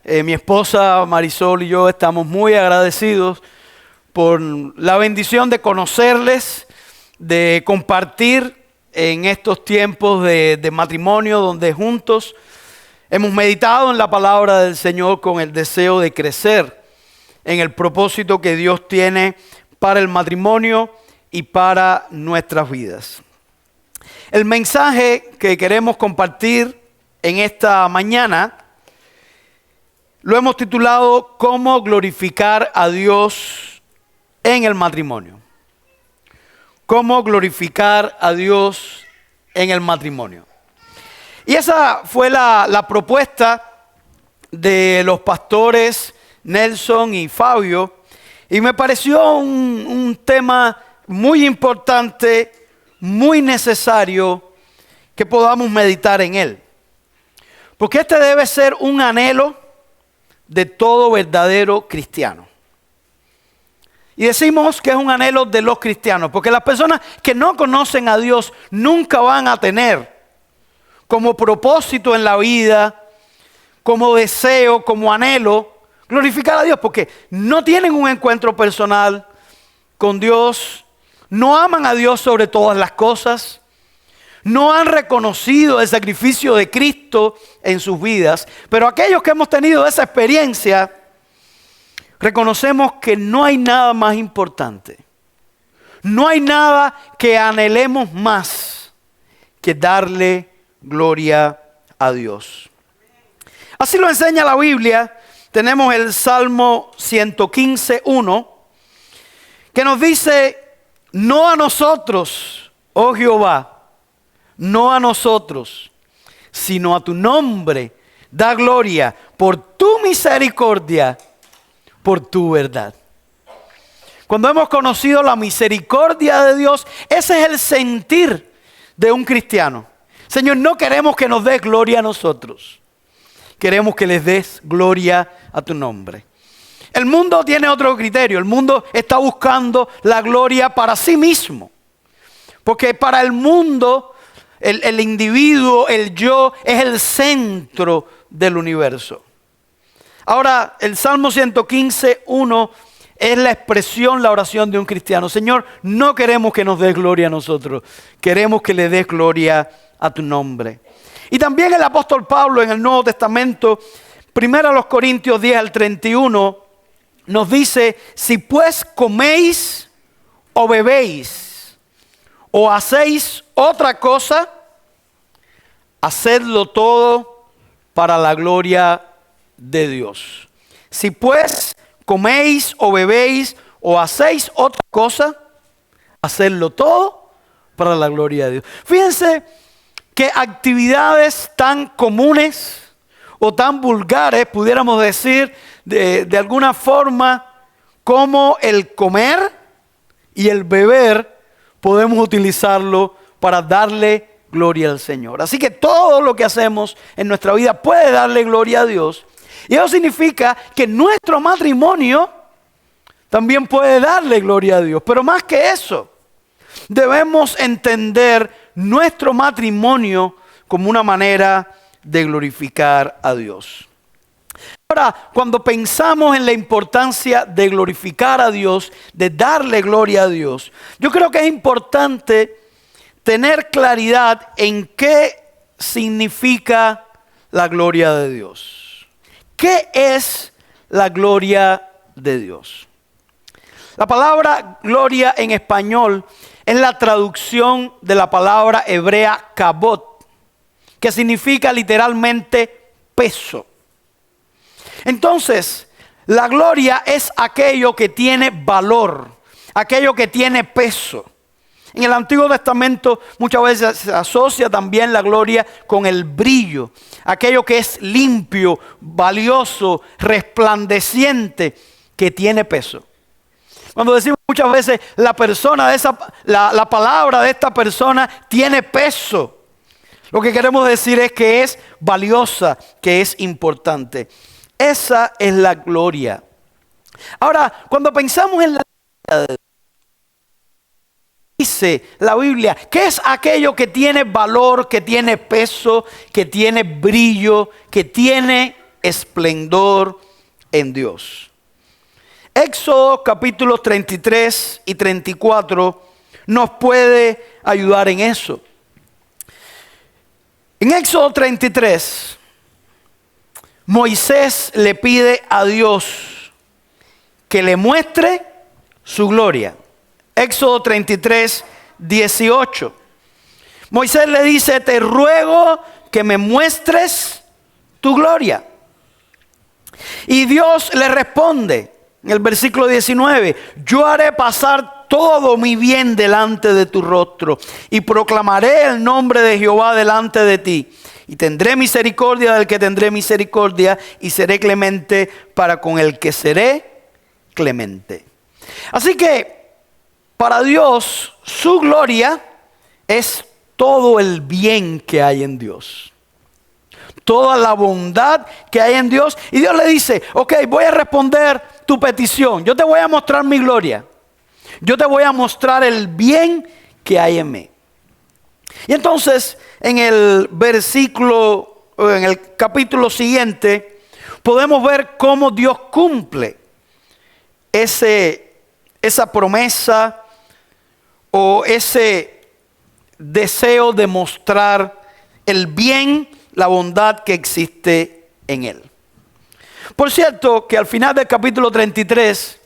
Mi esposa Marisol y yo estamos muy agradecidos por la bendición de conocerles, de compartir en estos tiempos de matrimonio donde juntos hemos meditado en la palabra del Señor con el deseo de crecer en el propósito que Dios tiene para el matrimonio y para nuestras vidas. El mensaje que queremos compartir en esta mañana lo hemos titulado ¿Cómo glorificar a Dios en el matrimonio? ¿Cómo glorificar a Dios en el matrimonio? Y esa fue la propuesta de los pastores Nelson y Fabio, y me pareció un tema muy importante, muy necesario que podamos meditar en él. Porque este debe ser un anhelo de todo verdadero cristiano. Y decimos que es un anhelo de los cristianos, porque las personas que no conocen a Dios nunca van a tener como propósito en la vida, como deseo, como anhelo, glorificar a Dios, porque no tienen un encuentro personal con Dios, no aman a Dios sobre todas las cosas, no han reconocido el sacrificio de Cristo en sus vidas. Pero aquellos que hemos tenido esa experiencia, reconocemos que no hay nada más importante. No hay nada que anhelemos más que darle gloria a Dios. Así lo enseña la Biblia. Tenemos el Salmo 115:1, que nos dice: no a nosotros, oh Jehová, no a nosotros, sino a tu nombre da gloria por tu misericordia, por tu verdad. Cuando hemos conocido la misericordia de Dios, ese es el sentir de un cristiano. Señor, no queremos que nos des gloria a nosotros, queremos que les des gloria a tu nombre. El mundo tiene otro criterio. El mundo está buscando la gloria para sí mismo, porque para el mundo el individuo, el yo, es el centro del universo. Ahora, el Salmo 115:1 es la expresión, la oración de un cristiano. Señor, no queremos que nos des gloria a nosotros, queremos que le des gloria a tu nombre. Y también el apóstol Pablo en el Nuevo Testamento, 1 Corintios 10:31, nos dice: si pues coméis o bebéis o hacéis otra cosa, hacedlo todo para la gloria de Dios. Si pues coméis o bebéis o hacéis otra cosa, hacedlo todo para la gloria de Dios. Fíjense que actividades tan comunes o tan vulgares, pudiéramos decir de alguna forma, como el comer y el beber, podemos utilizarlo para darle gloria al Señor. Así que todo lo que hacemos en nuestra vida puede darle gloria a Dios. Y eso significa que nuestro matrimonio también puede darle gloria a Dios. Pero más que eso, debemos entender nuestro matrimonio como una manera de glorificar a Dios. Ahora, cuando pensamos en la importancia de glorificar a Dios, de darle gloria a Dios, yo creo que es importante tener claridad en qué significa la gloria de Dios. ¿Qué es la gloria de Dios? La palabra gloria en español es la traducción de la palabra hebrea kabod, que significa literalmente peso. Entonces, la gloria es aquello que tiene valor, aquello que tiene peso. En el Antiguo Testamento muchas veces se asocia también la gloria con el brillo, aquello que es limpio, valioso, resplandeciente, que tiene peso. Cuando decimos muchas veces la palabra de esta persona tiene peso, lo que queremos decir es que es valiosa, que es importante. Esa es la gloria. Ahora, cuando pensamos en la gloria de Dios, dice la Biblia, ¿qué es aquello que tiene valor, que tiene peso, que tiene brillo, que tiene esplendor en Dios. Éxodo capítulos 33 y 34 nos puede ayudar en eso. En Éxodo 33, Moisés le pide a Dios que le muestre su gloria. Éxodo 33, 18. Moisés le dice: te ruego que me muestres tu gloria. Y Dios le responde en el versículo 19: yo haré pasar todo mi bien delante de tu rostro y proclamaré el nombre de Jehová delante de ti. Y tendré misericordia del que tendré misericordia y seré clemente para con el que seré clemente. Así que para Dios su gloria es todo el bien que hay en Dios. Toda la bondad que hay en Dios. Y Dios le dice: ok, voy a responder tu petición. Yo te voy a mostrar mi gloria. Yo te voy a mostrar el bien que hay en mí. Y entonces en el versículo, en el capítulo siguiente, podemos ver cómo Dios cumple esa promesa o ese deseo de mostrar el bien, la bondad que existe en Él. Por cierto, que al final del capítulo 33,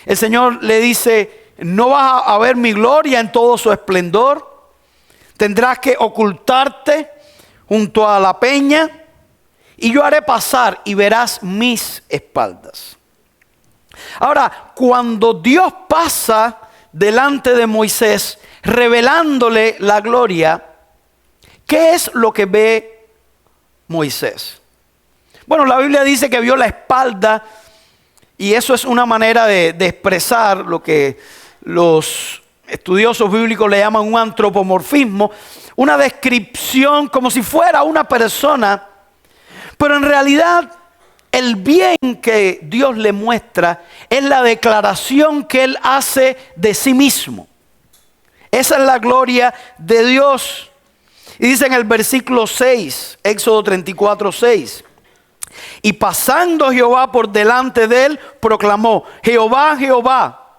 el Señor le dice: no vas a ver mi gloria en todo su esplendor. Tendrás que ocultarte junto a la peña y yo haré pasar y verás mis espaldas. Ahora, cuando Dios pasa delante de Moisés, revelándole la gloria, ¿qué es lo que ve Moisés? Bueno, la Biblia dice que vio la espalda, y eso es una manera de expresar lo que los estudiosos bíblicos le llaman un antropomorfismo, una descripción como si fuera una persona, pero en realidad el bien que Dios le muestra es la declaración que Él hace de sí mismo. Esa es la gloria de Dios. Y dice en el versículo 6, Éxodo 34, 6. Y pasando Jehová por delante de él, proclamó: Jehová, Jehová,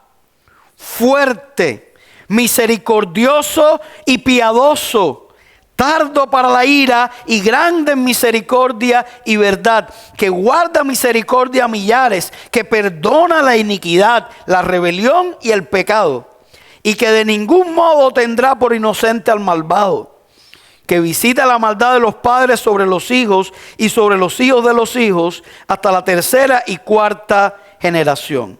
fuerte, misericordioso y piadoso, tardo para la ira y grande en misericordia y verdad, que guarda misericordia a millares, que perdona la iniquidad, la rebelión y el pecado, y que de ningún modo tendrá por inocente al malvado, que visita la maldad de los padres sobre los hijos y sobre los hijos de los hijos hasta la tercera y cuarta generación.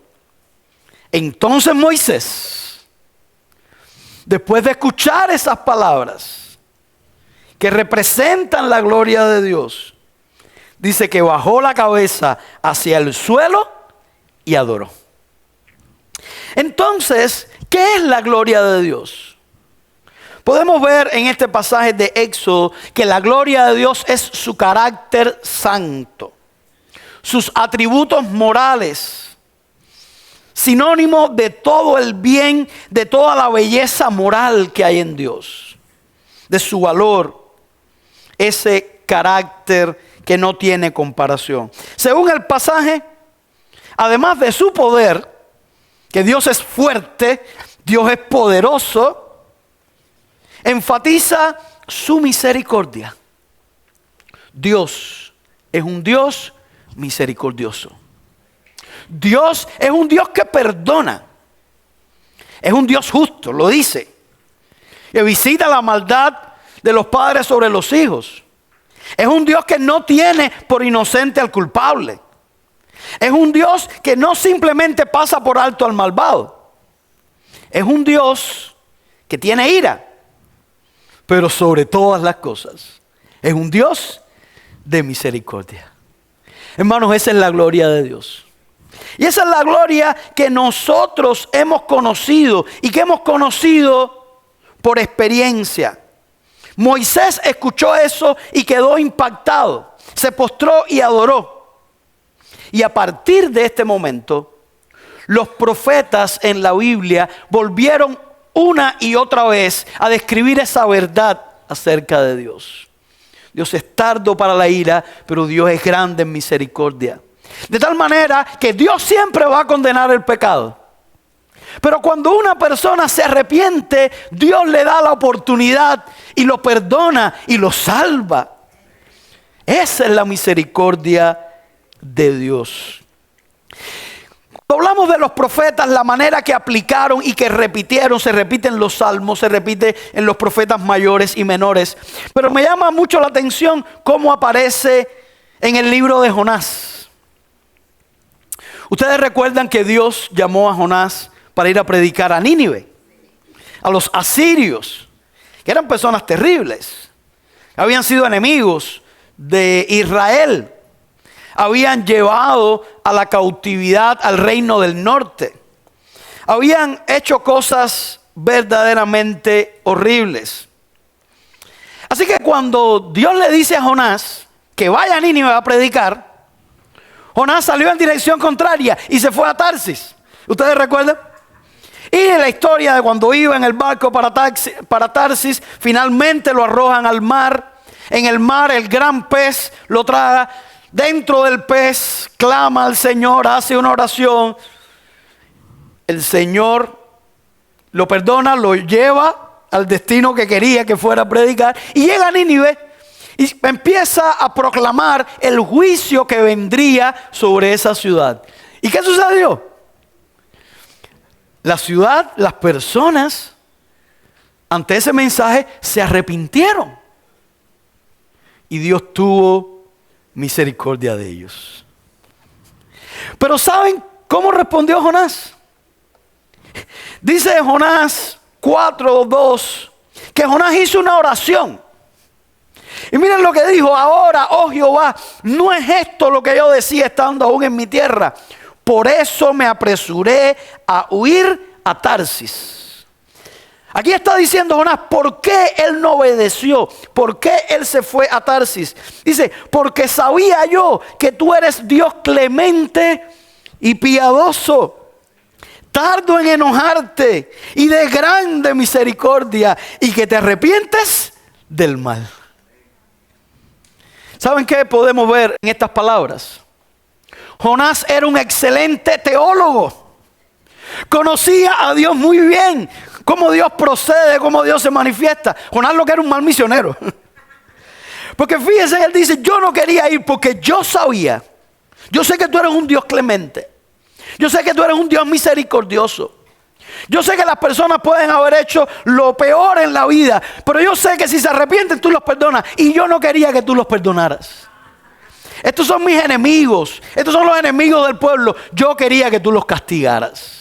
Entonces Moisés, después de escuchar esas palabras que representan la gloria de Dios, dice que bajó la cabeza hacia el suelo y adoró. Entonces, ¿qué es la gloria de Dios? Podemos ver en este pasaje de Éxodo que la gloria de Dios es su carácter santo, sus atributos morales, sinónimo de todo el bien, de toda la belleza moral que hay en Dios, de su valor, ese carácter que no tiene comparación. Según el pasaje, además de su poder, que Dios es fuerte, Dios es poderoso, enfatiza su misericordia. Dios es un Dios misericordioso. Dios es un Dios que perdona. Es un Dios justo, lo dice. Que visita la maldad de los padres sobre los hijos. Es un Dios que no tiene por inocente al culpable. Es un Dios que no simplemente pasa por alto al malvado. Es un Dios que tiene ira. Pero sobre todas las cosas, es un Dios de misericordia. Hermanos, esa es la gloria de Dios. Y esa es la gloria que nosotros hemos conocido y que hemos conocido por experiencia. Moisés escuchó eso y quedó impactado. Se postró y adoró. Y a partir de este momento, los profetas en la Biblia volvieron una y otra vez a describir esa verdad acerca de Dios. Dios es tardo para la ira, pero Dios es grande en misericordia. De tal manera que Dios siempre va a condenar el pecado. Pero cuando una persona se arrepiente, Dios le da la oportunidad y lo perdona y lo salva. Esa es la misericordia de Dios. Cuando hablamos de los profetas, la manera que aplicaron y que repitieron, se repite en los salmos, se repite en los profetas mayores y menores. Pero me llama mucho la atención cómo aparece en el libro de Jonás. Ustedes recuerdan que Dios llamó a Jonás para ir a predicar a Nínive, a los asirios, que eran personas terribles, habían sido enemigos de Israel, habían llevado a la cautividad al reino del norte, habían hecho cosas verdaderamente horribles. Así que cuando Dios le dice a Jonás que vaya a Nínive a predicar, Jonás salió en dirección contraria y se fue a Tarsis. ¿Ustedes recuerdan? Y la historia de cuando iba en el barco para Tarsis, finalmente lo arrojan al mar. En el mar el gran pez lo traga. Dentro del pez clama al Señor, hace una oración. El Señor lo perdona, lo lleva al destino que quería que fuera a predicar. Y llega a Nínive y empieza a proclamar el juicio que vendría sobre esa ciudad. ¿Y qué sucedió? La ciudad, las personas, ante ese mensaje se arrepintieron. Y Dios tuvo misericordia de ellos. Pero ¿saben cómo respondió Jonás? Dice Jonás 4:2 que Jonás hizo una oración. Y miren lo que dijo: ahora, oh Jehová, no es esto lo que yo decía estando aún en mi tierra. Por eso me apresuré a huir a Tarsis. Aquí está diciendo Jonás, ¿por qué él no obedeció? ¿Por qué él se fue a Tarsis? Dice, porque sabía yo que tú eres Dios clemente y piadoso, tardo en enojarte y de grande misericordia, y que te arrepientes del mal. ¿Saben qué podemos ver en estas palabras? Jonás era un excelente teólogo. Conocía a Dios muy bien, cómo Dios procede, cómo Dios se manifiesta. Jonás lo que era un mal misionero. Porque fíjense, él dice, yo no quería ir porque yo sabía. Yo sé que tú eres un Dios clemente. Yo sé que tú eres un Dios misericordioso. Yo sé que las personas pueden haber hecho lo peor en la vida, pero yo sé que si se arrepienten tú los perdonas. Y yo no quería que tú los perdonaras. Estos son mis enemigos. Estos son los enemigos del pueblo. Yo quería que tú los castigaras.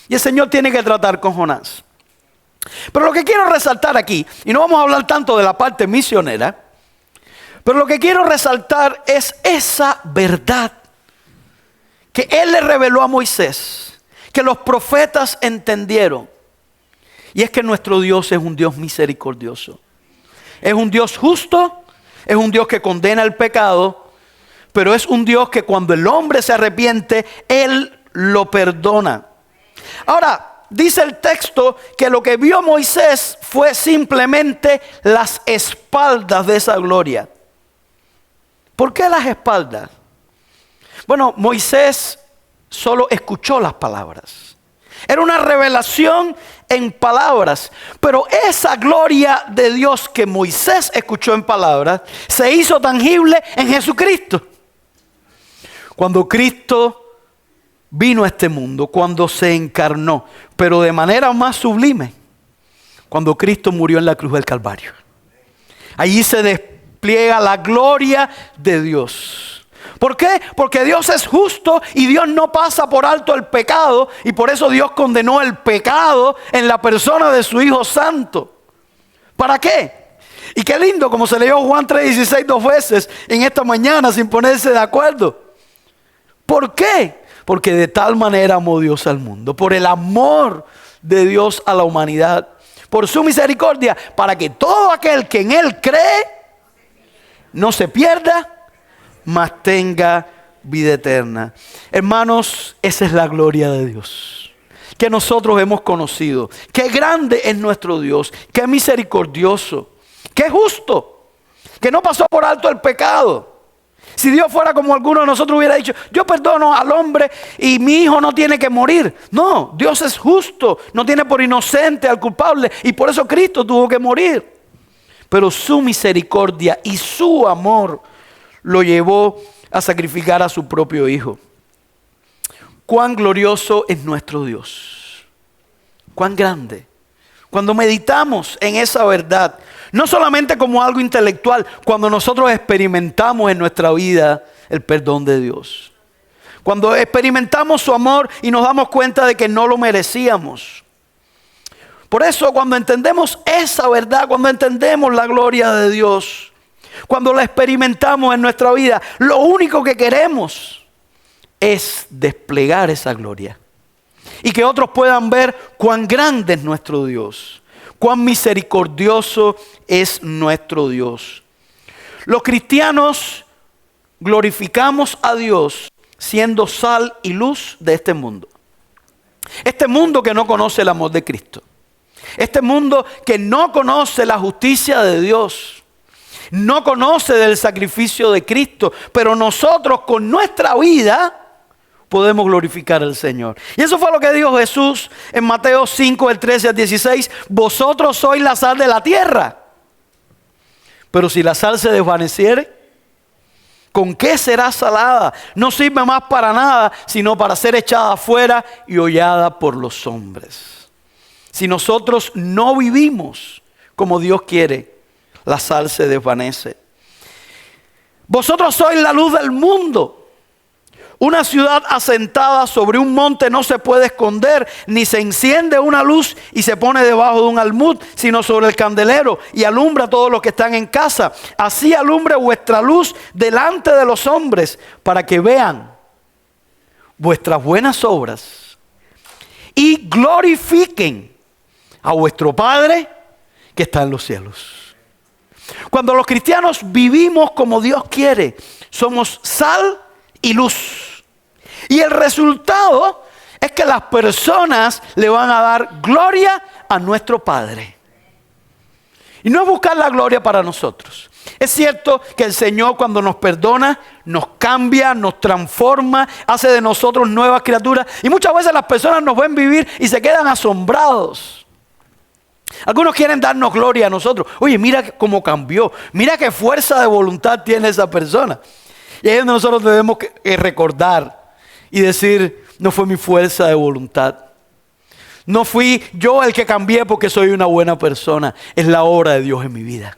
Y el Señor tiene que tratar con Jonás. Pero lo que quiero resaltar aquí, y no vamos a hablar tanto de la parte misionera, pero lo que quiero resaltar es esa verdad que Él le reveló a Moisés, que los profetas entendieron. Y es que nuestro Dios es un Dios misericordioso. Es un Dios justo, es un Dios que condena el pecado, pero es un Dios que cuando el hombre se arrepiente, Él lo perdona. Ahora, dice el texto que lo que vio Moisés fue simplemente las espaldas de esa gloria. ¿Por qué las espaldas? Bueno, Moisés solo escuchó las palabras. Era una revelación en palabras. Pero esa gloria de Dios que Moisés escuchó en palabras se hizo tangible en Jesucristo. Cuando Cristo vino a este mundo, cuando se encarnó, pero de manera más sublime, cuando Cristo murió en la cruz del Calvario. Allí se despliega la gloria de Dios. ¿Por qué? Porque Dios es justo y Dios no pasa por alto el pecado, y por eso Dios condenó el pecado en la persona de su Hijo Santo. ¿Para qué? Y qué lindo como se leyó Juan 3:16 dos veces en esta mañana sin ponerse de acuerdo. ¿Por qué? Porque de tal manera amó Dios al mundo, por el amor de Dios a la humanidad, por su misericordia, para que todo aquel que en Él cree no se pierda, mas tenga vida eterna. Hermanos, esa es la gloria de Dios que nosotros hemos conocido. Qué grande es nuestro Dios, qué misericordioso, qué justo. que no pasó por alto el pecado. Si Dios fuera como alguno de nosotros hubiera dicho, yo perdono al hombre y mi hijo no tiene que morir. No, Dios es justo, no tiene por inocente al culpable y por eso Cristo tuvo que morir. Pero su misericordia y su amor lo llevó a sacrificar a su propio hijo. Cuán glorioso es nuestro Dios, cuán grande. Cuando meditamos en esa verdad, no solamente como algo intelectual, cuando nosotros experimentamos en nuestra vida el perdón de Dios. Cuando experimentamos su amor y nos damos cuenta de que no lo merecíamos. Por eso cuando entendemos esa verdad, cuando entendemos la gloria de Dios, cuando la experimentamos en nuestra vida, lo único que queremos es desplegar esa gloria. Y que otros puedan ver cuán grande es nuestro Dios, cuán misericordioso es nuestro Dios. Los cristianos glorificamos a Dios siendo sal y luz de este mundo. Este mundo que no conoce el amor de Cristo. Este mundo que no conoce la justicia de Dios. No conoce del sacrificio de Cristo. Pero nosotros con nuestra vida podemos glorificar al Señor. Y eso fue lo que dijo Jesús en Mateo 5, del 13 al 16. Vosotros sois la sal de la tierra. Pero si la sal se desvaneciere, ¿con qué será salada? No sirve más para nada, sino para ser echada afuera y hollada por los hombres. Si nosotros no vivimos como Dios quiere, la sal se desvanece. Vosotros sois la luz del mundo. Una ciudad asentada sobre un monte no se puede esconder, ni se enciende una luz y se pone debajo de un almud, sino sobre el candelero y alumbra a todos los que están en casa. Así alumbre vuestra luz delante de los hombres, para que vean vuestras buenas obras y glorifiquen a vuestro Padre que está en los cielos. Cuando los cristianos vivimos como Dios quiere, somos sal y luz. Y el resultado es que las personas le van a dar gloria a nuestro Padre. Y no es buscar la gloria para nosotros. Es cierto que el Señor cuando nos perdona, nos cambia, nos transforma, hace de nosotros nuevas criaturas. Y muchas veces las personas nos ven vivir y se quedan asombrados. Algunos quieren darnos gloria a nosotros. Oye, mira cómo cambió. Mira qué fuerza de voluntad tiene esa persona. Y ahí es donde nosotros debemos que recordar y decir, no fue mi fuerza de voluntad. No fui yo el que cambié porque soy una buena persona. Es la obra de Dios en mi vida.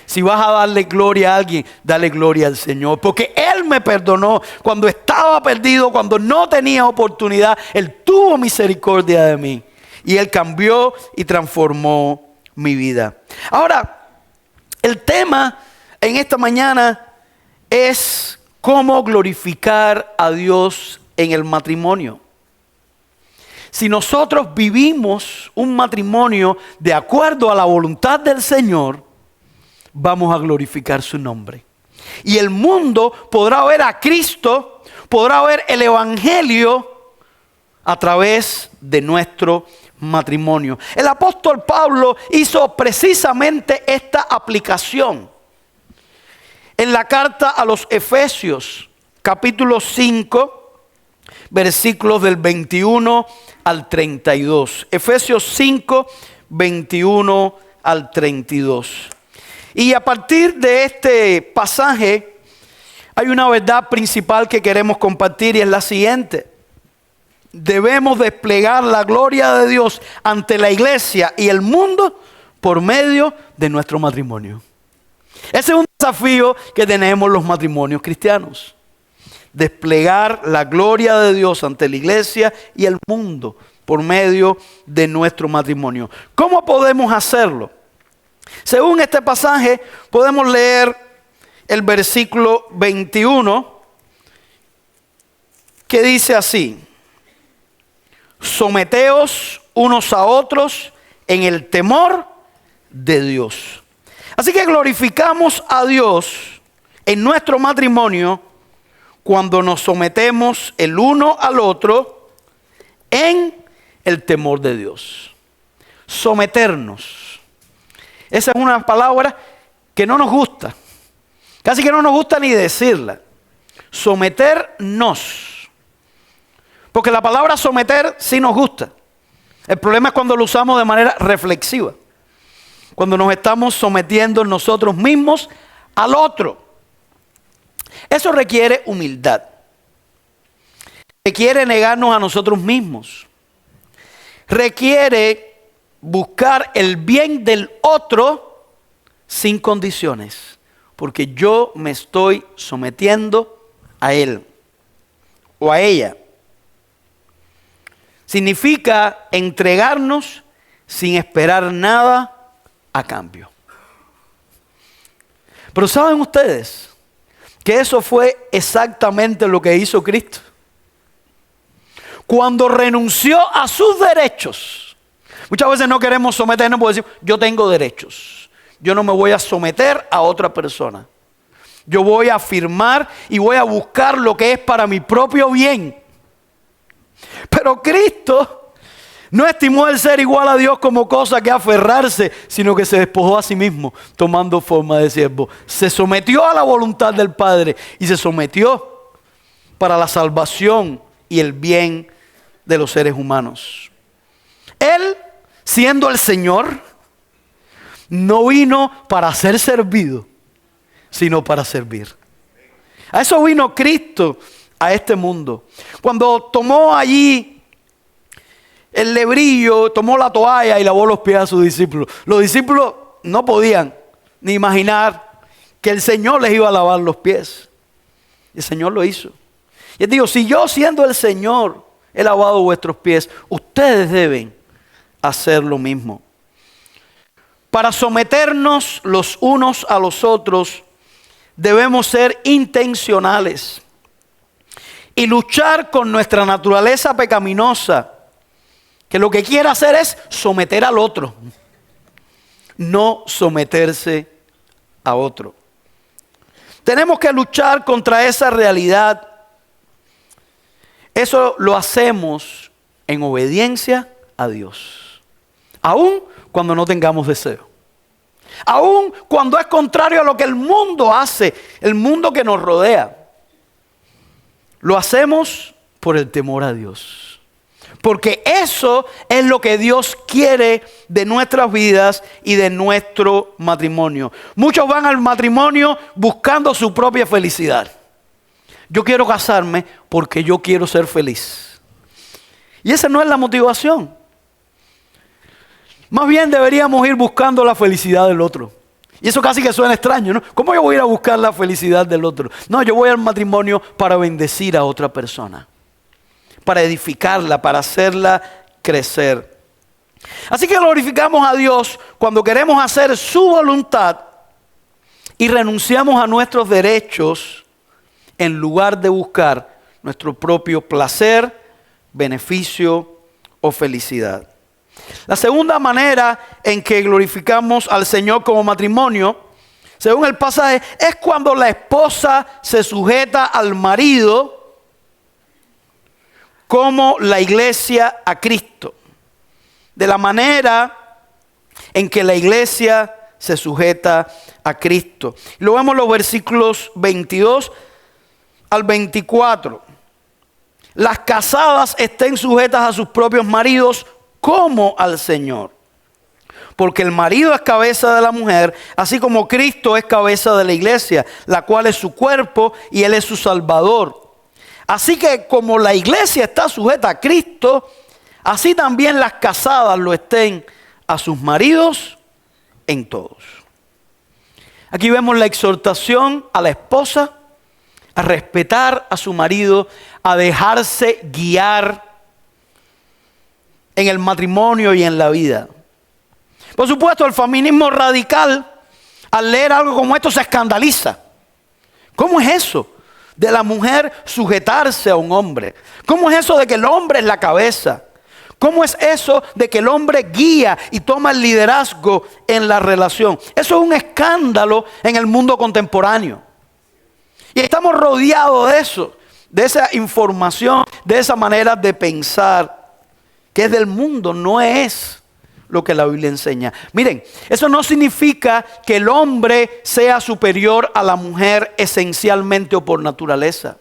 Si vas a darle gloria a alguien, dale gloria al Señor. Porque Él me perdonó cuando estaba perdido, cuando no tenía oportunidad. Él tuvo misericordia de mí. Y Él cambió y transformó mi vida. Ahora, el tema en esta mañana es cómo glorificar a Dios en el matrimonio. Si nosotros vivimos un matrimonio de acuerdo a la voluntad del Señor, vamos a glorificar su nombre. Y el mundo podrá ver a Cristo, podrá ver el Evangelio a través de nuestro matrimonio. El apóstol Pablo hizo precisamente esta aplicación en la carta a los Efesios, capítulo 5, versículos del 21 al 32. Efesios 5, 21 al 32. Y a partir de este pasaje hay una verdad principal que queremos compartir y es la siguiente. Debemos desplegar la gloria de Dios ante la iglesia y el mundo por medio de nuestro matrimonio. Ese es un desafío que tenemos los matrimonios cristianos. Desplegar la gloria de Dios ante la iglesia y el mundo por medio de nuestro matrimonio. ¿Cómo podemos hacerlo? Según este pasaje, podemos leer el versículo 21 que dice así: someteos unos a otros en el temor de Dios. Así que glorificamos a Dios en nuestro matrimonio cuando nos sometemos el uno al otro en el temor de Dios. Someternos. Esa es una palabra que no nos gusta. Casi que no nos gusta ni decirla. Someternos. Porque la palabra someter sí nos gusta. El problema es cuando lo usamos de manera reflexiva. Cuando nos estamos sometiendo nosotros mismos al otro. Eso requiere humildad. Requiere negarnos a nosotros mismos. Requiere buscar el bien del otro sin condiciones. Porque yo me estoy sometiendo a él o a ella. Significa entregarnos sin esperar nada a cambio. Pero ¿saben ustedes que eso fue exactamente lo que hizo Cristo? Cuando renunció a sus derechos. Muchas veces no queremos someternos porque decimos, yo tengo derechos. Yo no me voy a someter a otra persona. Yo voy a afirmar y voy a buscar lo que es para mi propio bien. Pero Cristo no estimó el ser igual a Dios como cosa que aferrarse, sino que se despojó a sí mismo, tomando forma de siervo. Se sometió a la voluntad del Padre y se sometió para la salvación y el bien de los seres humanos. Él, siendo el Señor, no vino para ser servido, sino para servir. A eso vino Cristo a este mundo. Cuando tomó allí el lebrillo, tomó la toalla y lavó los pies a sus discípulos. Los discípulos no podían ni imaginar que el Señor les iba a lavar los pies. Y el Señor lo hizo. Y él dijo, si yo siendo el Señor he lavado vuestros pies, ustedes deben hacer lo mismo. Para someternos los unos a los otros, debemos ser intencionales y luchar con nuestra naturaleza pecaminosa, que lo que quiere hacer es someter al otro, no someterse a otro. Tenemos que luchar contra esa realidad. Eso lo hacemos en obediencia a Dios, aun cuando no tengamos deseo. Aun cuando es contrario a lo que el mundo hace, el mundo que nos rodea. Lo hacemos por el temor a Dios. Porque eso es lo que Dios quiere de nuestras vidas y de nuestro matrimonio. Muchos van al matrimonio buscando su propia felicidad. Yo quiero casarme porque yo quiero ser feliz. Y esa no es la motivación. Más bien deberíamos ir buscando la felicidad del otro. Y eso casi que suena extraño, ¿no? ¿Cómo yo voy a ir a buscar la felicidad del otro? No, yo voy al matrimonio para bendecir a otra persona. Para edificarla, para hacerla crecer. Así que glorificamos a Dios cuando queremos hacer su voluntad y renunciamos a nuestros derechos en lugar de buscar nuestro propio placer, beneficio o felicidad. La segunda manera en que glorificamos al Señor como matrimonio, según el pasaje, es cuando la esposa se sujeta al marido como la iglesia a Cristo. De la manera en que la iglesia se sujeta a Cristo. Lo vemos en los versículos 22 al 24. Las casadas estén sujetas a sus propios maridos como al Señor. Porque el marido es cabeza de la mujer, así como Cristo es cabeza de la iglesia, la cual es su cuerpo y Él es su Salvador. Así que como la iglesia está sujeta a Cristo, así también las casadas lo estén a sus maridos en todos. Aquí vemos la exhortación a la esposa a respetar a su marido, a dejarse guiar en el matrimonio y en la vida. Por supuesto, el feminismo radical, al leer algo como esto, se escandaliza. ¿Cómo es eso de la mujer sujetarse a un hombre? ¿Cómo es eso de que el hombre es la cabeza? ¿Cómo es eso de que el hombre guía y toma el liderazgo en la relación? Eso es un escándalo en el mundo contemporáneo. Y estamos rodeados de eso, de esa información, de esa manera de pensar que es del mundo, no es lo que la Biblia enseña. Miren, eso no significa que el hombre sea superior a la mujer esencialmente o por naturaleza.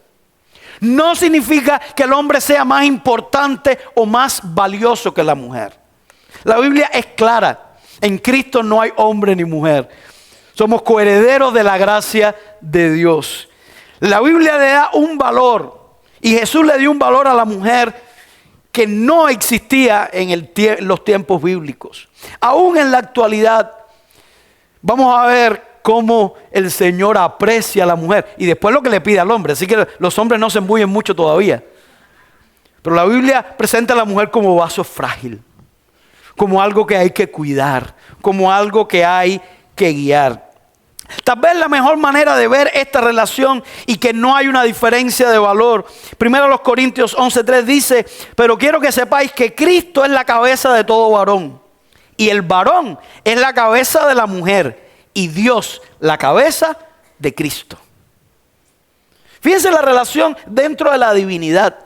No significa que el hombre sea más importante o más valioso que la mujer. La Biblia es clara. En Cristo no hay hombre ni mujer. Somos coherederos de la gracia de Dios. La Biblia le da un valor. Y Jesús le dio un valor a la mujer que no existía en los tiempos bíblicos. Aún en la actualidad, vamos a ver cómo el Señor aprecia a la mujer. Y después lo que le pide al hombre. Así que los hombres no se embullen mucho todavía. Pero la Biblia presenta a la mujer como vaso frágil. Como algo que hay que cuidar. Como algo que hay que guiar. Tal vez la mejor manera de ver esta relación y que no hay una diferencia de valor. Primero los Corintios 11:3 dice, pero quiero que sepáis que Cristo es la cabeza de todo varón. Y el varón es la cabeza de la mujer. Y Dios la cabeza de Cristo. Fíjense la relación dentro de la divinidad.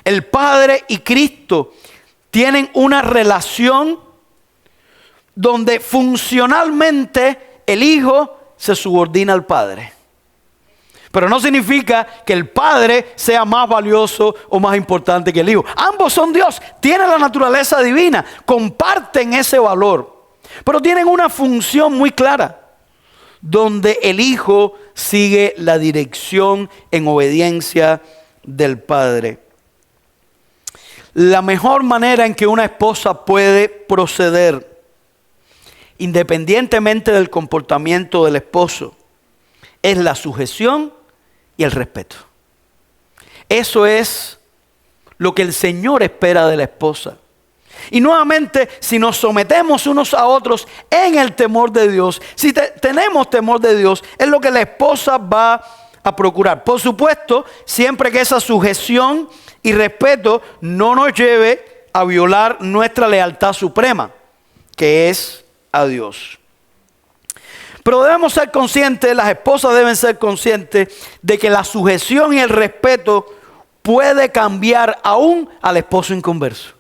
El Padre y Cristo tienen una relación donde funcionalmente el Hijo se subordina al Padre. Pero no significa que el Padre sea más valioso o más importante que el Hijo. Ambos son Dios, tienen la naturaleza divina, comparten ese valor. Pero tienen una función muy clara, donde el Hijo sigue la dirección en obediencia del Padre. La mejor manera en que una esposa puede proceder, independientemente del comportamiento del esposo, es la sujeción y el respeto. Eso es lo que el Señor espera de la esposa. Y nuevamente, si nos sometemos unos a otros en el temor de Dios, si tenemos temor de Dios, es lo que la esposa va a procurar. Por supuesto, siempre que esa sujeción y respeto no nos lleve a violar nuestra lealtad suprema, que es a Dios. Pero debemos ser conscientes, las esposas deben ser conscientes de que la sujeción y el respeto puede cambiar aún al esposo inconverso.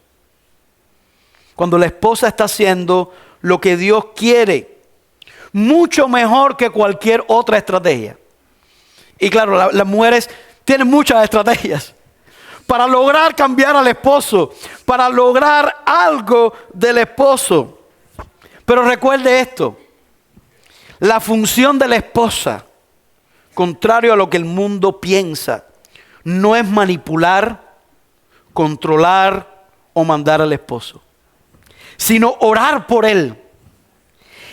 Cuando la esposa está haciendo lo que Dios quiere, mucho mejor que cualquier otra estrategia. Y claro, las mujeres tienen muchas estrategias para lograr cambiar al esposo, para lograr algo del esposo. Pero recuerde esto, la función de la esposa, contrario a lo que el mundo piensa, no es manipular, controlar o mandar al esposo, sino orar por él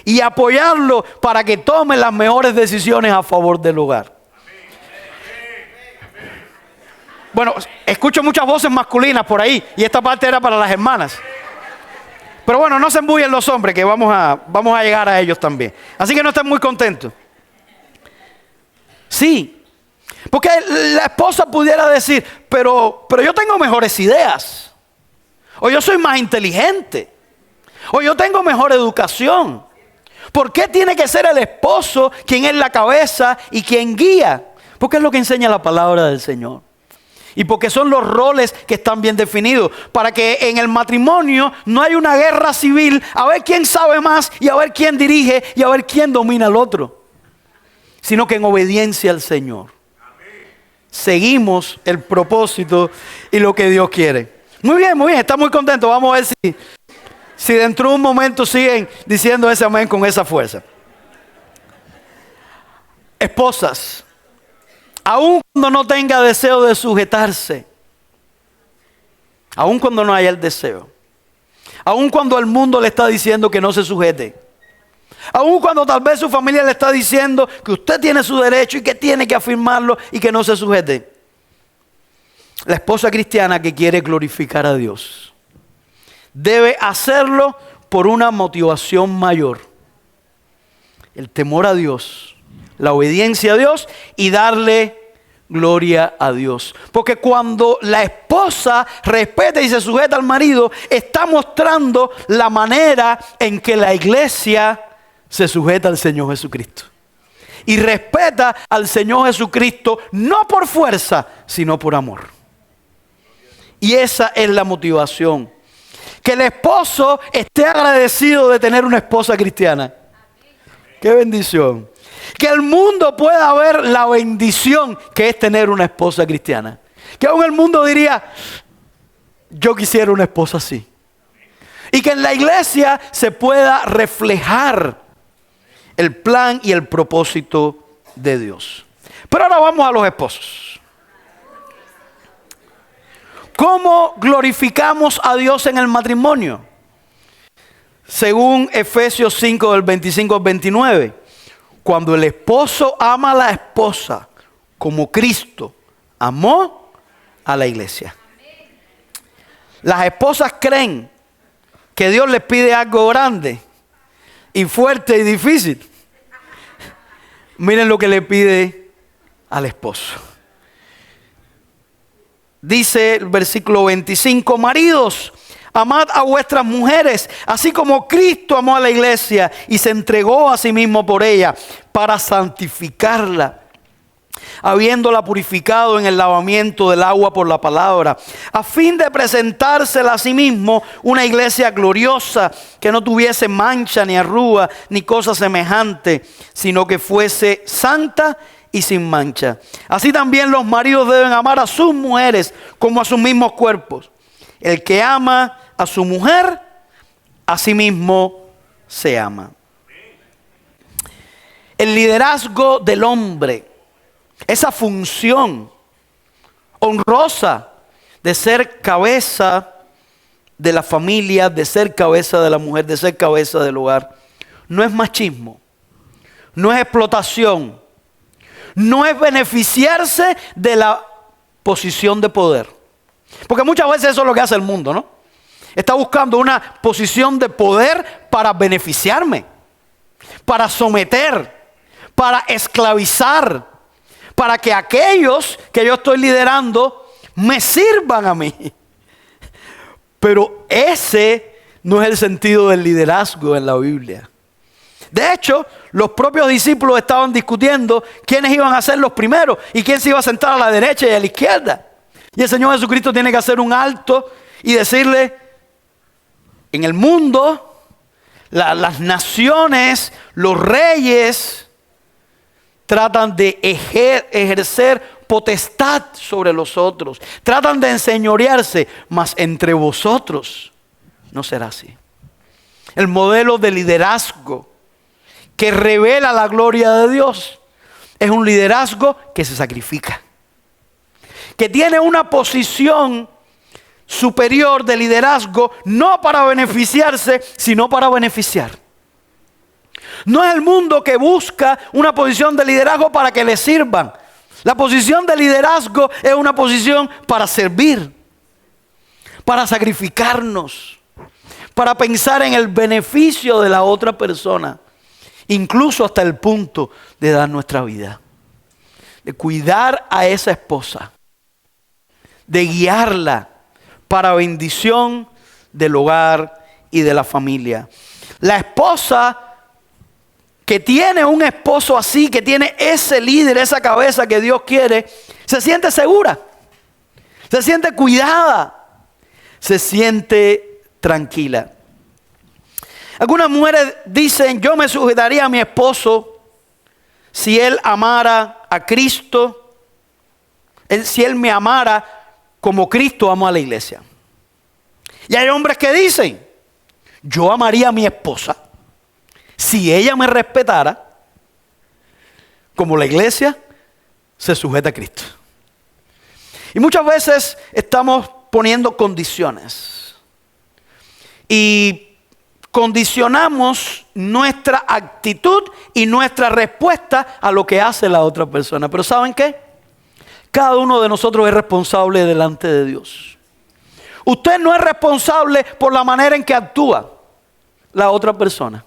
y apoyarlo para que tome las mejores decisiones a favor del hogar. Bueno, escucho muchas voces masculinas por ahí y esta parte era para las hermanas. Pero bueno, no se embullen los hombres, que vamos a llegar a ellos también. Así que no estén muy contentos. Sí, porque la esposa pudiera decir, pero yo tengo mejores ideas. O yo soy más inteligente. O yo tengo mejor educación. ¿Por qué tiene que ser el esposo quien es la cabeza y quien guía? Porque es lo que enseña la palabra del Señor. Y porque son los roles que están bien definidos. Para que en el matrimonio no haya una guerra civil. A ver quién sabe más y a ver quién dirige y a ver quién domina al otro. Sino que en obediencia al Señor. Seguimos el propósito y lo que Dios quiere. Muy bien, está muy contento. Vamos a ver si dentro de un momento siguen diciendo ese amén con esa fuerza. Esposas. Aun cuando no tenga deseo de sujetarse, aun cuando no haya el deseo, aun cuando el mundo le está diciendo que no se sujete, aun cuando tal vez su familia le está diciendo que usted tiene su derecho y que tiene que afirmarlo y que no se sujete, la esposa cristiana que quiere glorificar a Dios debe hacerlo por una motivación mayor: el temor a Dios, la obediencia a Dios y darle gloria a Dios. Porque cuando la esposa respeta y se sujeta al marido, está mostrando la manera en que la iglesia se sujeta al Señor Jesucristo. Y respeta al Señor Jesucristo no por fuerza, sino por amor. Y esa es la motivación. Que el esposo esté agradecido de tener una esposa cristiana. ¡Qué bendición! Que el mundo pueda ver la bendición que es tener una esposa cristiana. Que aún el mundo diría, yo quisiera una esposa así. Y que en la iglesia se pueda reflejar el plan y el propósito de Dios. Pero ahora vamos a los esposos. ¿Cómo glorificamos a Dios en el matrimonio? Según Efesios 5 del 25 al 29, cuando el esposo ama a la esposa como Cristo amó a la iglesia. Las esposas creen que Dios les pide algo grande y fuerte y difícil. Miren lo que le pide al esposo. Dice el versículo 25, maridos, amad a vuestras mujeres, así como Cristo amó a la iglesia y se entregó a sí mismo por ella, para santificarla, habiéndola purificado en el lavamiento del agua por la palabra, a fin de presentársela a sí mismo una iglesia gloriosa, que no tuviese mancha ni arruga ni cosa semejante, sino que fuese santa y sin mancha. Así también los maridos deben amar a sus mujeres como a sus mismos cuerpos. El que ama a su mujer, a sí mismo se ama. El liderazgo del hombre, esa función honrosa de ser cabeza de la familia, de ser cabeza de la mujer, de ser cabeza del hogar, no es machismo, no es explotación, no es beneficiarse de la posición de poder. Porque muchas veces eso es lo que hace el mundo, ¿no? Está buscando una posición de poder para beneficiarme, para someter, para esclavizar, para que aquellos que yo estoy liderando me sirvan a mí. Pero ese no es el sentido del liderazgo en la Biblia. De hecho, los propios discípulos estaban discutiendo quiénes iban a ser los primeros y quién se iba a sentar a la derecha y a la izquierda. Y el Señor Jesucristo tiene que hacer un alto y decirle, en el mundo, las naciones, los reyes, tratan de ejercer potestad sobre los otros. Tratan de enseñorearse, mas entre vosotros no será así. El modelo de liderazgo que revela la gloria de Dios es un liderazgo que se sacrifica, que tiene una posición superior de liderazgo, no para beneficiarse, sino para beneficiar. No es el mundo que busca una posición de liderazgo para que le sirvan. La posición de liderazgo es una posición para servir, para sacrificarnos, para pensar en el beneficio de la otra persona, incluso hasta el punto de dar nuestra vida, de cuidar a esa esposa, de guiarla para bendición del hogar y de la familia. La esposa que tiene un esposo así, que tiene ese líder, esa cabeza que Dios quiere, se siente segura, se siente cuidada, se siente tranquila. Algunas mujeres dicen, yo me sujetaría a mi esposo si él amara a Cristo, si él me amara como Cristo amó a la iglesia. Y hay hombres que dicen, yo amaría a mi esposa si ella me respetara como la iglesia se sujeta a Cristo. Y muchas veces estamos poniendo condiciones y condicionamos nuestra actitud y nuestra respuesta a lo que hace la otra persona. Pero ¿saben qué? Cada uno de nosotros es responsable delante de Dios. Usted no es responsable por la manera en que actúa la otra persona.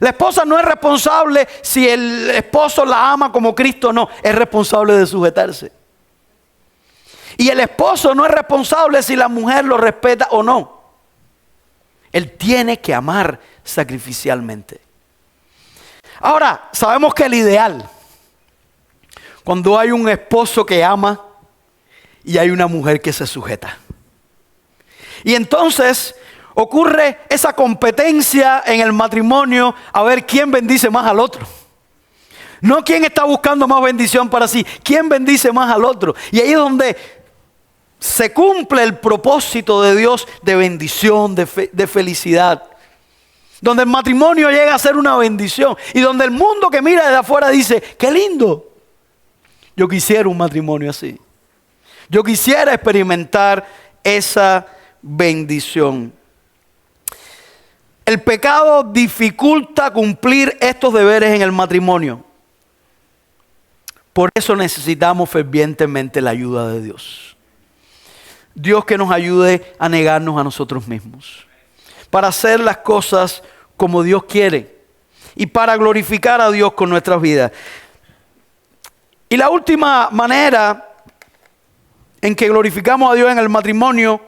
La esposa no es responsable si el esposo la ama como Cristo, no. Es responsable de sujetarse. Y el esposo no es responsable si la mujer lo respeta o no. Él tiene que amar sacrificialmente. Ahora, sabemos que el ideal, cuando hay un esposo que ama y hay una mujer que se sujeta. Y entonces, ocurre esa competencia en el matrimonio a ver quién bendice más al otro. No quién está buscando más bendición para sí, quién bendice más al otro. Y ahí es donde se cumple el propósito de Dios de bendición, de felicidad. Donde el matrimonio llega a ser una bendición. Y donde el mundo que mira desde afuera dice, qué lindo. Yo quisiera un matrimonio así. Yo quisiera experimentar esa bendición. El pecado dificulta cumplir estos deberes en el matrimonio. Por eso necesitamos fervientemente la ayuda de Dios. Dios que nos ayude a negarnos a nosotros mismos. Para hacer las cosas como Dios quiere. Y para glorificar a Dios con nuestras vidas. Y la última manera en que glorificamos a Dios en el matrimonio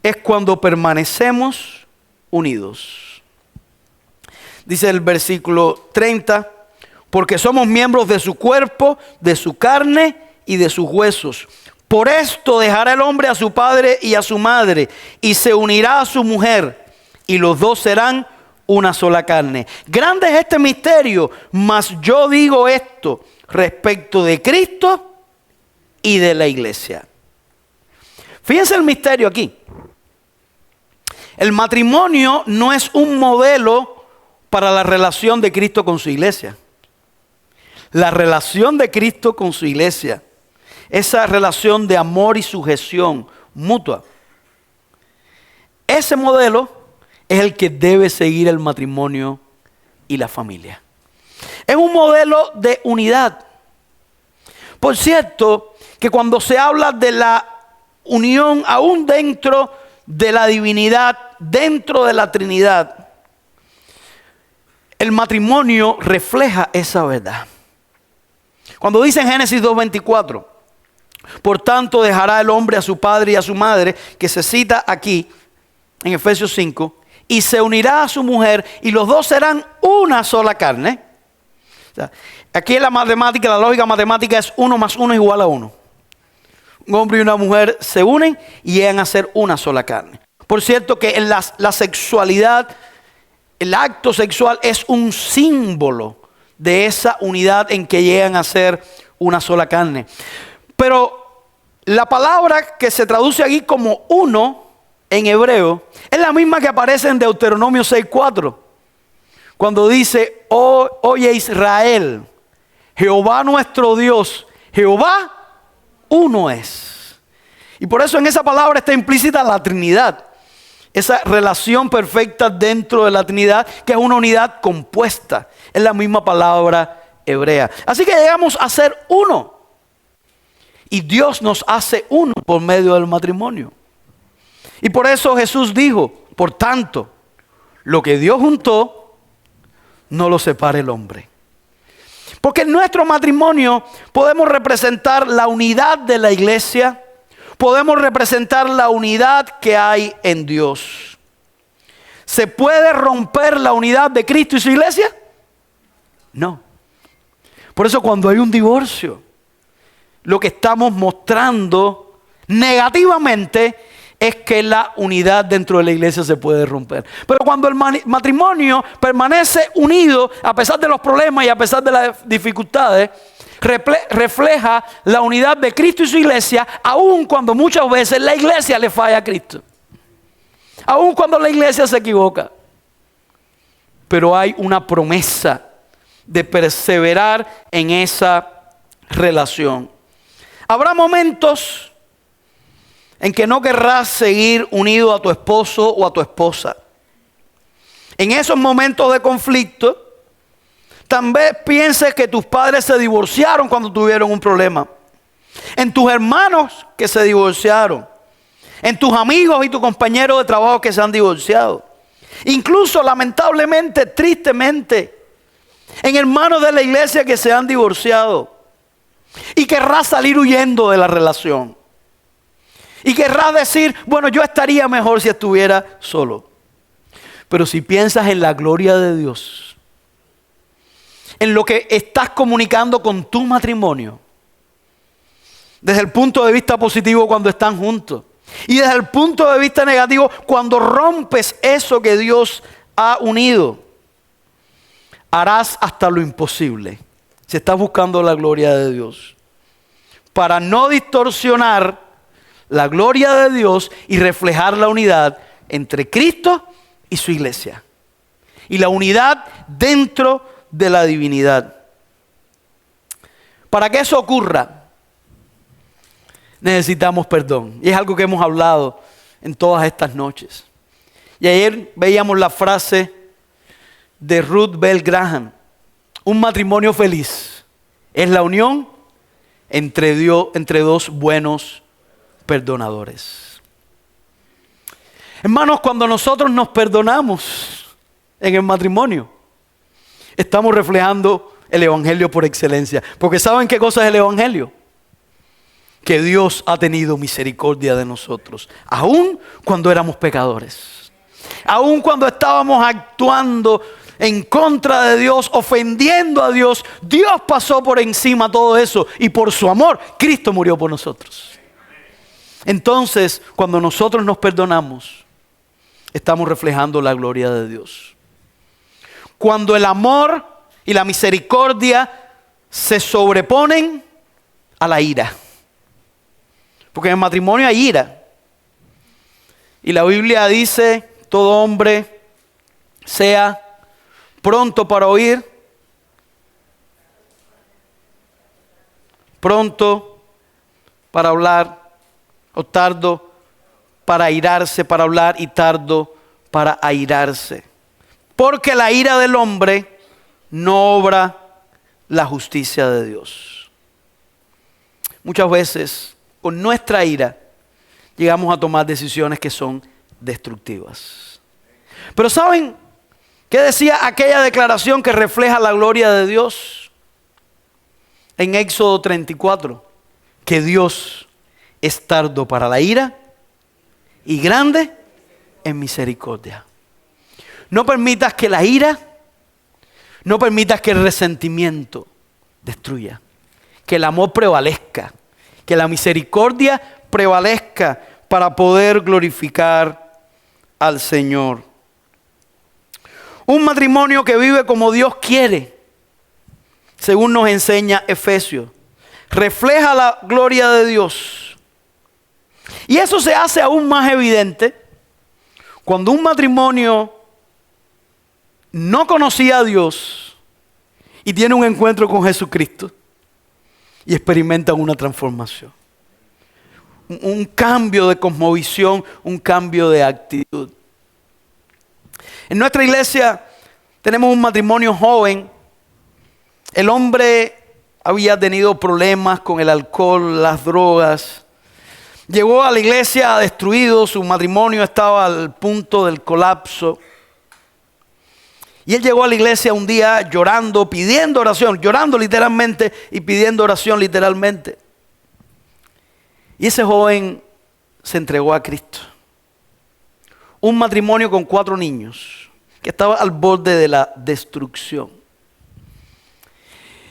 es cuando permanecemos unidos. Dice el versículo 30, porque somos miembros de su cuerpo, de su carne y de sus huesos. Por esto dejará el hombre a su padre y a su madre y se unirá a su mujer y los dos serán una sola carne. Grande es este misterio, mas yo digo esto respecto de Cristo y de la iglesia. Fíjense el misterio aquí. El matrimonio no es un modelo para la relación de Cristo con su iglesia. La relación de Cristo con su iglesia, esa relación de amor y sujeción mutua, ese modelo es el que debe seguir el matrimonio y la familia. Es un modelo de unidad. Por cierto, que cuando se habla de la unión aún dentro de la divinidad, dentro de la Trinidad, el matrimonio refleja esa verdad. Cuando dice en Génesis 2:24, por tanto dejará el hombre a su padre y a su madre, que se cita aquí en Efesios 5, y se unirá a su mujer y los dos serán una sola carne. O sea, aquí en la matemática, la lógica matemática es 1 más 1 es igual a 1. Un hombre y una mujer se unen y llegan a ser una sola carne. Por cierto que en la sexualidad, el acto sexual es un símbolo de esa unidad en que llegan a ser una sola carne. Pero la palabra que se traduce aquí como uno en hebreo es la misma que aparece en Deuteronomio 6:4. Cuando dice, oye Israel, Jehová nuestro Dios, Jehová uno es. Y por eso en esa palabra está implícita la Trinidad. Esa relación perfecta dentro de la Trinidad, que es una unidad compuesta. Es la misma palabra hebrea. Así que llegamos a ser uno. Y Dios nos hace uno por medio del matrimonio. Y por eso Jesús dijo, por tanto, lo que Dios juntó, no lo separe el hombre. Porque en nuestro matrimonio podemos representar la unidad de la iglesia, podemos representar la unidad que hay en Dios. ¿Se puede romper la unidad de Cristo y su iglesia? No. Por eso cuando hay un divorcio, lo que estamos mostrando negativamente es que la unidad dentro de la iglesia se puede romper. Pero cuando el matrimonio permanece unido, a pesar de los problemas y a pesar de las dificultades, refleja la unidad de Cristo y su iglesia, aun cuando muchas veces la iglesia le falla a Cristo. Aun cuando la iglesia se equivoca. Pero hay una promesa de perseverar en esa relación. Habrá momentos en que no querrás seguir unido a tu esposo o a tu esposa. En esos momentos de conflicto, tal vez pienses que tus padres se divorciaron cuando tuvieron un problema. En tus hermanos que se divorciaron. En tus amigos y tus compañeros de trabajo que se han divorciado. Incluso lamentablemente, tristemente, en hermanos de la iglesia que se han divorciado. Y querrás salir huyendo de la relación. Y querrás decir, bueno, yo estaría mejor si estuviera solo. Pero si piensas en la gloria de Dios, en lo que estás comunicando con tu matrimonio, desde el punto de vista positivo cuando están juntos, Y desde el punto de vista negativo, cuando rompes eso que Dios ha unido, harás hasta lo imposible, si estás buscando la gloria de Dios, para no distorsionar la gloria de Dios y reflejar la unidad entre Cristo y su iglesia. Y la unidad dentro de la divinidad. Para que eso ocurra, necesitamos perdón. Y es algo que hemos hablado en todas estas noches. Y ayer veíamos la frase de Ruth Bell Graham: un matrimonio feliz es la unión entre dos buenos perdonadores. Hermanos, cuando nosotros nos perdonamos en el matrimonio, estamos reflejando el evangelio por excelencia. Porque ¿saben qué cosa es el evangelio? Que Dios ha tenido misericordia de nosotros, aun cuando éramos pecadores, aun cuando estábamos actuando en contra de Dios, ofendiendo a Dios. Dios pasó por encima todo eso y por su amor, Cristo murió por nosotros. Entonces, cuando nosotros nos perdonamos, estamos reflejando la gloria de Dios. Cuando el amor y la misericordia se sobreponen a la ira. Porque en el matrimonio hay ira. Y la Biblia dice: todo hombre sea pronto para oír, pronto para hablar, o tardo para airarse, para hablar, y tardo para airarse. Porque la ira del hombre no obra la justicia de Dios. Muchas veces, con nuestra ira, llegamos a tomar decisiones que son destructivas. Pero ¿saben qué decía aquella declaración que refleja la gloria de Dios? En Éxodo 34, que Dios es tardo para la ira y grande en misericordia. No permitas que la ira, no permitas que el resentimiento destruya. Que el amor prevalezca, que la misericordia prevalezca para poder glorificar al Señor. Un matrimonio que vive como Dios quiere, según nos enseña Efesios, refleja la gloria de Dios. Y eso se hace aún más evidente cuando un matrimonio no conocía a Dios y tiene un encuentro con Jesucristo y experimenta una transformación. Un cambio de cosmovisión, un cambio de actitud. En nuestra iglesia tenemos un matrimonio joven. El hombre había tenido problemas con el alcohol, las drogas. Llegó a la iglesia destruido, su matrimonio estaba al punto del colapso. Y él llegó a la iglesia un día llorando, pidiendo oración, llorando literalmente y pidiendo oración literalmente. Y ese joven se entregó a Cristo. Un matrimonio con 4 niños que estaba al borde de la destrucción.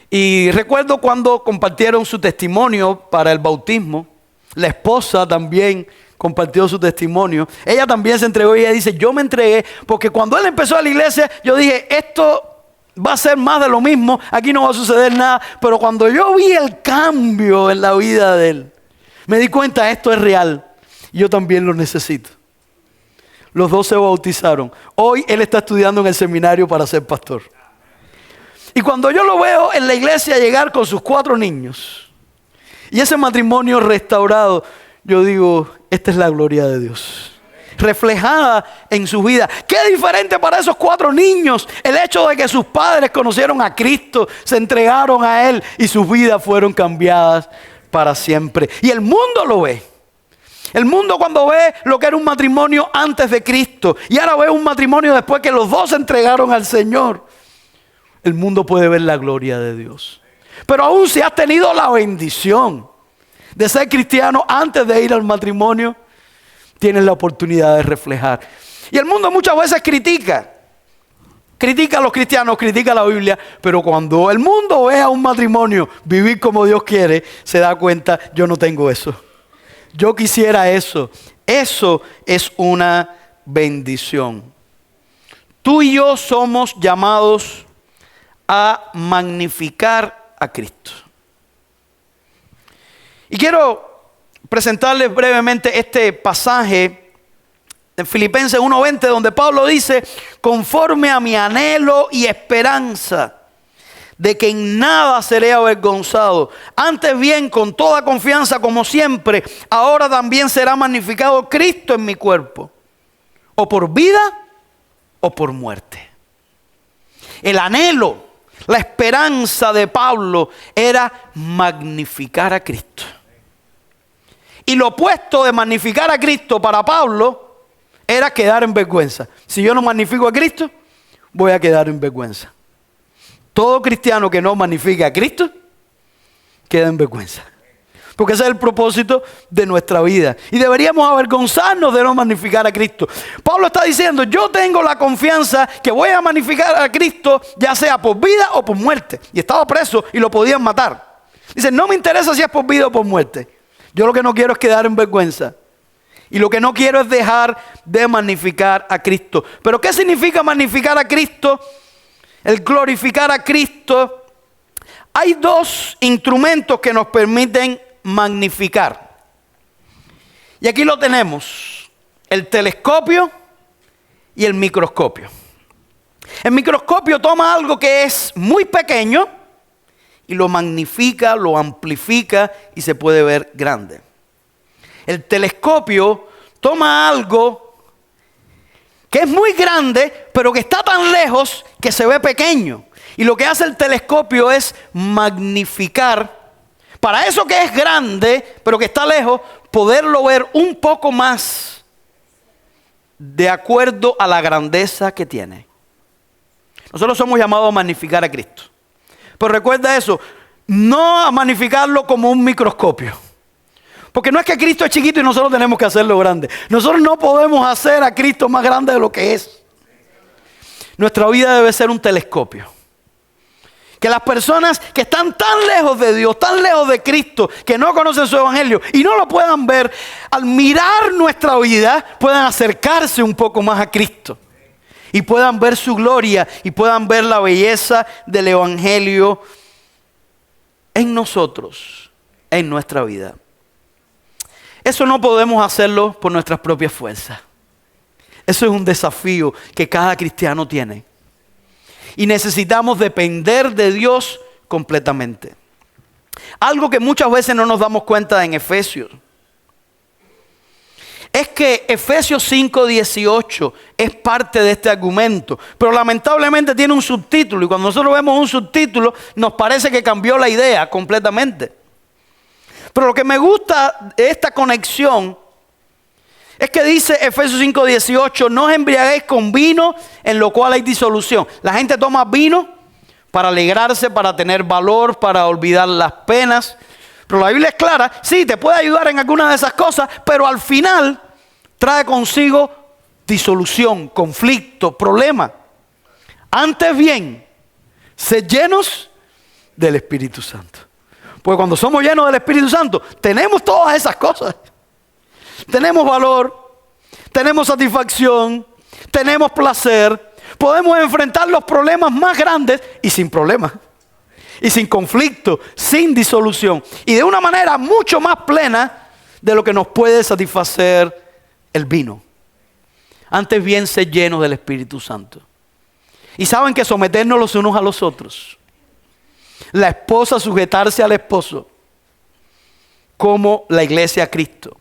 Y recuerdo cuando compartieron su testimonio para el bautismo. La esposa también compartió su testimonio. Ella también se entregó y ella dice: yo me entregué porque cuando él empezó a la iglesia, yo dije, esto va a ser más de lo mismo, aquí no va a suceder nada. Pero cuando yo vi el cambio en la vida de él, me di cuenta, esto es real. Yo también lo necesito. Los 2 se bautizaron. Hoy él está estudiando en el seminario para ser pastor. Y cuando yo lo veo en la iglesia llegar con sus 4 niños y ese matrimonio restaurado, yo digo, esta es la gloria de Dios reflejada en su vida. Qué diferente para esos 4 niños el hecho de que sus padres conocieron a Cristo, se entregaron a Él y sus vidas fueron cambiadas para siempre. Y el mundo lo ve. El mundo, cuando ve lo que era un matrimonio antes de Cristo y ahora ve un matrimonio después que los 2 se entregaron al Señor, el mundo puede ver la gloria de Dios. Pero aún si has tenido la bendición de ser cristiano antes de ir al matrimonio, tienes la oportunidad de reflejar. Y el mundo muchas veces critica a los cristianos, critica la Biblia, pero cuando el mundo ve a un matrimonio vivir como Dios quiere, se da cuenta, yo no tengo eso. Yo quisiera eso. Eso es una bendición. Tú y yo somos llamados a magnificar a Cristo. Y quiero presentarles brevemente este pasaje en Filipenses 1:20, donde Pablo dice: conforme a mi anhelo y esperanza de que en nada seré avergonzado, antes bien con toda confianza como siempre, ahora también será magnificado Cristo en mi cuerpo, o por vida o por muerte. El anhelo, la esperanza de Pablo era magnificar a Cristo. Y lo opuesto de magnificar a Cristo para Pablo era quedar en vergüenza. Si yo no magnifico a Cristo, voy a quedar en vergüenza. Todo cristiano que no magnifica a Cristo queda en vergüenza. Porque ese es el propósito de nuestra vida. Y deberíamos avergonzarnos de no magnificar a Cristo. Pablo está diciendo: yo tengo la confianza que voy a magnificar a Cristo, ya sea por vida o por muerte. Y estaba preso y lo podían matar. Dice: no me interesa si es por vida o por muerte. Yo lo que no quiero es quedar en vergüenza. Y lo que no quiero es dejar de magnificar a Cristo. ¿Pero qué significa magnificar a Cristo? El glorificar a Cristo. Hay dos instrumentos que nos permiten magnificar. Y aquí lo tenemos: el telescopio y el microscopio. El microscopio toma algo que es muy pequeño y lo magnifica, lo amplifica y se puede ver grande. El telescopio toma algo que es muy grande, pero que está tan lejos que se ve pequeño. Y lo que hace el telescopio es magnificar, para eso que es grande, pero que está lejos, poderlo ver un poco más de acuerdo a la grandeza que tiene. Nosotros somos llamados a magnificar a Cristo. Pero recuerda eso, no a magnificarlo como un microscopio. Porque no es que Cristo es chiquito y nosotros tenemos que hacerlo grande. Nosotros no podemos hacer a Cristo más grande de lo que es. Nuestra vida debe ser un telescopio. Que las personas que están tan lejos de Dios, tan lejos de Cristo, que no conocen su evangelio y no lo puedan ver, al mirar nuestra vida, puedan acercarse un poco más a Cristo. Y puedan ver su gloria y puedan ver la belleza del evangelio en nosotros, en nuestra vida. Eso no podemos hacerlo por nuestras propias fuerzas. Eso es un desafío que cada cristiano tiene. Y necesitamos depender de Dios completamente. Algo que muchas veces no nos damos cuenta en Efesios es que Efesios 5:18 es parte de este argumento, pero lamentablemente tiene un subtítulo, y cuando nosotros vemos un subtítulo nos parece que cambió la idea completamente. Pero lo que me gusta de esta conexión es que dice Efesios 5:18: no os embriaguéis con vino en lo cual hay disolución. La gente toma vino para alegrarse, para tener valor, para olvidar las penas. Pero la Biblia es clara: sí, te puede ayudar en algunas de esas cosas, pero al final trae consigo disolución, conflicto, problema. Antes bien, sed llenos del Espíritu Santo. Porque cuando somos llenos del Espíritu Santo, tenemos todas esas cosas. Tenemos valor, tenemos satisfacción, tenemos placer. Podemos enfrentar los problemas más grandes y sin problemas. Y sin conflicto, sin disolución. Y de una manera mucho más plena de lo que nos puede satisfacer el vino. Antes bien, ser llenos del Espíritu Santo. Y saben que someternos los unos a los otros. La esposa sujetarse al esposo. Como la iglesia a Cristo.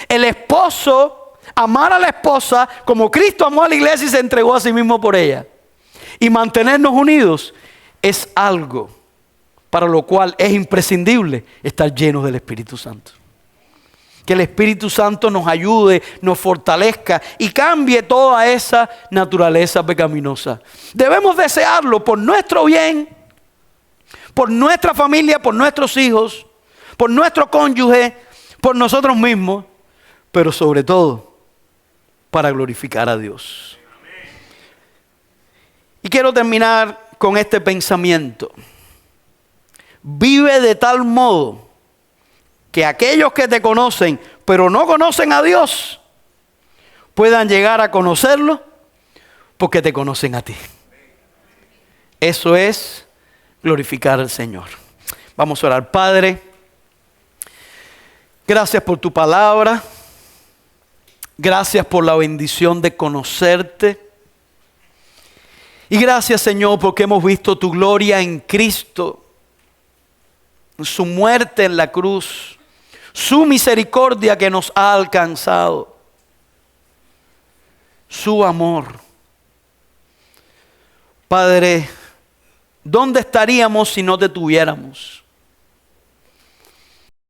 El esposo amar a la esposa como Cristo amó a la iglesia y se entregó a sí mismo por ella. Y mantenernos unidos es algo para lo cual es imprescindible estar llenos del Espíritu Santo. Que el Espíritu Santo nos ayude, nos fortalezca y cambie toda esa naturaleza pecaminosa. Debemos desearlo por nuestro bien, por nuestra familia, por nuestros hijos, por nuestro cónyuge, por nosotros mismos, pero sobre todo para glorificar a Dios. Y quiero terminar con este pensamiento. Vive de tal modo que aquellos que te conocen pero no conocen a Dios, puedan llegar a conocerlo porque te conocen a ti. Eso es glorificar al Señor. Vamos a orar. Padre, gracias por tu palabra. Gracias por la bendición de conocerte. Y gracias, Señor, porque hemos visto tu gloria en Cristo, su muerte en la cruz, su misericordia que nos ha alcanzado, su amor. Padre, ¿dónde estaríamos si no te tuviéramos?